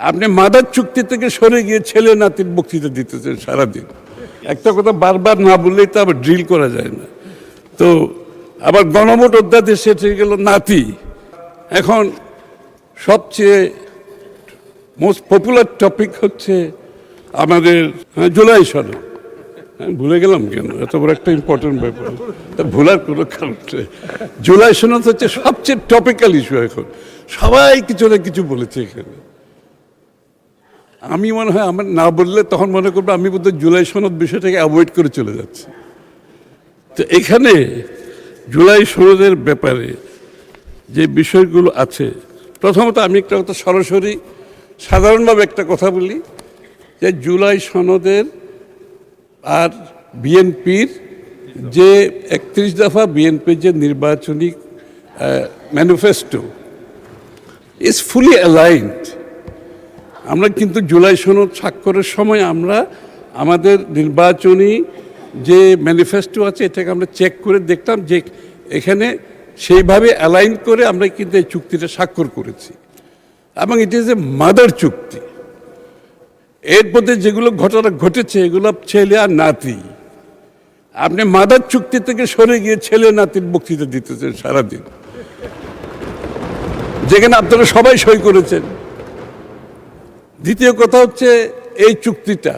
আপনি মাদার চুক্তি থেকে সরে গিয়ে ছেলে নাতির বক্তৃতা দিতেছেন সারাদিন। একটা কথা বারবার না বললেই তো আবার ড্রিল করা যায় না। তো আবার গণভোট অধ্যাদেশ এসে গেল নাতি। এখন সবচেয়ে মোস্ট পপুলার টপিক হচ্ছে আমাদের জুলাই সনদ। ভুলে গেলাম কেন, এত বড় একটা ইম্পর্টেন্ট ব্যাপার, তা ভুলার কোনো কারণ নেই। জুলাই সনদ হচ্ছে সবচেয়ে টপিক্যাল ইস্যু। এখন সবাই কিছু না কিছু বলেছে এখানে। আমি মনে হয় আমার না বললে তখন মনে করবো আমি বোধহয় জুলাই সনদ বিষয়টাকে অ্যাভয়েড করে চলে যাচ্ছি। তো এখানে জুলাই সনদের ব্যাপারে যে বিষয়গুলো আছে, প্রথমত আমি একটা কথা সরাসরি সাধারণভাবে একটা কথা বলি যে জুলাই সনদের আর বিএনপির যে 31 দফা বিএনপির যে নির্বাচনী ম্যানিফেস্টো ইজ ফুলি অ্যালাইনড। আমরা কিন্তু জুলাই সনদ স্বাক্ষরের সময় আমরা আমাদের নির্বাচনী যে ম্যানিফেস্টো আছে এটাকে আমরা চেক করে দেখতাম যে এখানে সেইভাবে অ্যালাইন করে আমরা কিন্তু এই চুক্তিটা স্বাক্ষর করেছি এবং ইট ইজ এ মাদার চুক্তি। এর মধ্যে যেগুলো ঘটনা ঘটেছে এগুলো ছেলে আর নাতি। আপনি মাদার চুক্তি থেকে সরে গিয়ে ছেলে নাতির বক্তৃতা দিতেছেন সারাদিন, যেখানে আপনারা সবাই সই করেছেন। দ্বিতীয় কথা হচ্ছে এই চুক্তিটা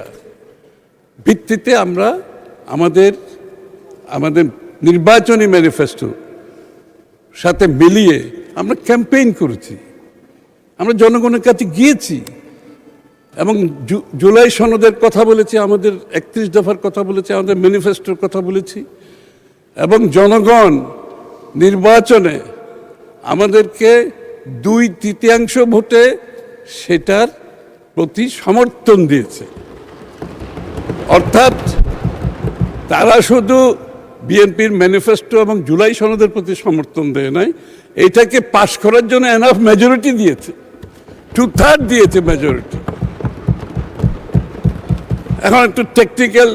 ভিত্তিতে আমরা আমাদের নির্বাচনী ম্যানিফেস্টো সাথে মিলিয়ে আমরা ক্যাম্পেইন করেছি, আমরা জনগণের কাছে গিয়েছি এবং জুলাই সনদের কথা বলেছি, আমাদের 31 দফার কথা বলেছি, আমাদের ম্যানিফেস্টোর কথা বলেছি এবং জনগণ নির্বাচনে আমাদেরকে 2/3 ভোটে সেটার প্রতি সমর্থন দিয়েছে। অর্থাৎ তারা শুধু বিএনপির ম্যানিফেস্টো এবং জুলাই সনদের প্রতি সমর্থন দেয় নাই, এটাকে পাশ করার জন্য এনাফ মেজরিটি দিয়েছে, 2/3 দিয়েছে মেজরিটি। এখন একটু টেকনিক্যাল,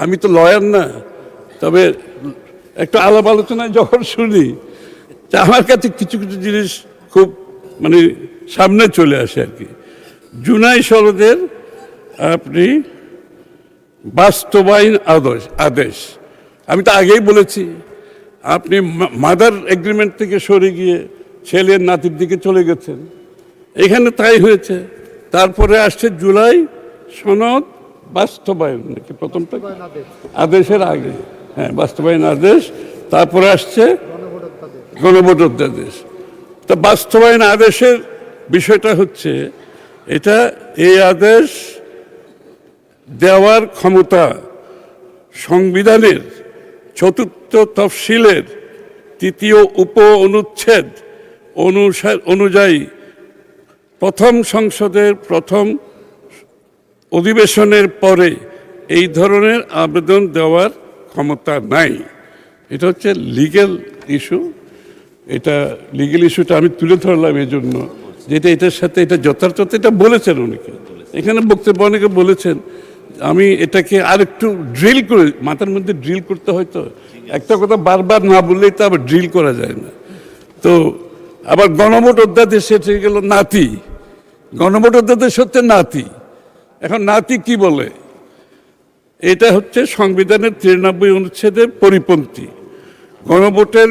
আমি তো লয়ার না, তবে একটু আলাপ আলোচনায় যখন শুনি তা আমার কাছে কিছু কিছু জিনিস খুব মানে সামনে চলে আসে আর কি। জুলাই সনদের আপনি বাস্তবায়ন আদেশ, আমি তো আগেই বলেছি, আপনি মাদার এগ্রিমেন্ট থেকে সরে গিয়ে ছেলের নাতির দিকে চলে গেছেন, এখানে তাই হয়েছে। তারপরে আসছে জুলাই সনদ বাস্তবায়ন, নাকি প্রথমটা আদেশের আগে, হ্যাঁ বাস্তবায়ন আদেশ, তারপরে আসছে গণভোট অধ্যাদেশ। তা বাস্তবায়ন আদেশের বিষয়টা হচ্ছে এটা, এই আদেশ দেওয়ার ক্ষমতা সংবিধানের 4th তফসিলের 3য় উপ অনুচ্ছেদ অনুযায়ী প্রথম সংসদের প্রথম অধিবেশনের পরে এই ধরনের আবেদন দেওয়ার ক্ষমতা নাই। এটা হচ্ছে লিগ্যাল ইস্যু। এটা লিগ্যাল ইস্যুটা আমি তুলে ধরলাম এই জন্য যেটা এটার সাথে এটা যথার্থতা এটা বলেছেন অনেকে, এখানে বক্তব্য অনেকে বলেছেন। আমি এটাকে আর একটু ড্রিল করে মাথার মধ্যে ড্রিল করতে, হয়তো একটা কথা বারবার না বললেই তো আবার ড্রিল করা যায় না। তো আবার গণভোট অধ্যাদেশ এসে গেল নাতি। গণভোট অধ্যাদেশ হচ্ছে নাতি। এখন নাতি কি বলে, এটা হচ্ছে সংবিধানের 93 অনুচ্ছেদের পরিপন্থী। গণভোটের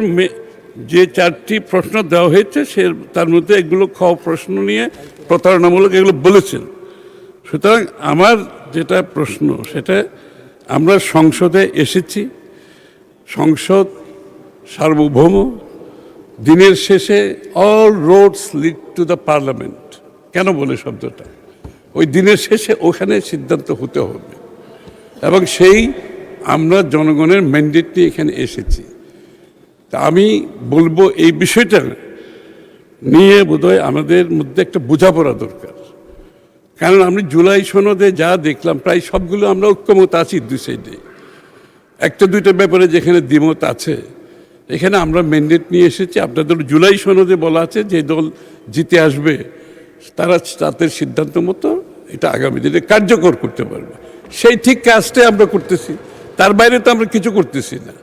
যে 4টি প্রশ্ন দেওয়া হয়েছে তার মধ্যে এগুলো প্রশ্ন নিয়ে প্রতারণামূলক এগুলো বলেছেন। সুতরাং আমার যেটা প্রশ্ন সেটা, আমরা সংসদে এসেছি, সংসদ সার্বভৌম, দিনের শেষে all Rhodes lead to the parliament. কেন বলে শব্দটা, ওই দিনের শেষে ওখানে সিদ্ধান্ত হতে হবে এবং সেই আমরা জনগণের ম্যান্ডেট নিয়ে এখানে এসেছি। তা আমি বলবো এই বিষয়টা নিয়ে বোধহয় আমাদের মধ্যে একটা বোঝাপড়া দরকার। কারণ আমি জুলাই সনদে যা দেখলাম প্রায় সবগুলো আমরা ঐক্যমত আছি, দুই সাইডে। একটা দুইটা ব্যাপারে যেখানে দ্বিমত আছে, এখানে আমরা ম্যান্ডেট নিয়ে এসেছি। আপনাদের জুলাই সনদে বলা আছে যে দল জিতে আসবে তারা তাদের সিদ্ধান্ত মতো এটা আগামী দিনে কার্যকর করতে পারবে। সেই ঠিক কাজটাই আমরা করতেছি, তার বাইরে তো আমরা কিছু করতেছি না।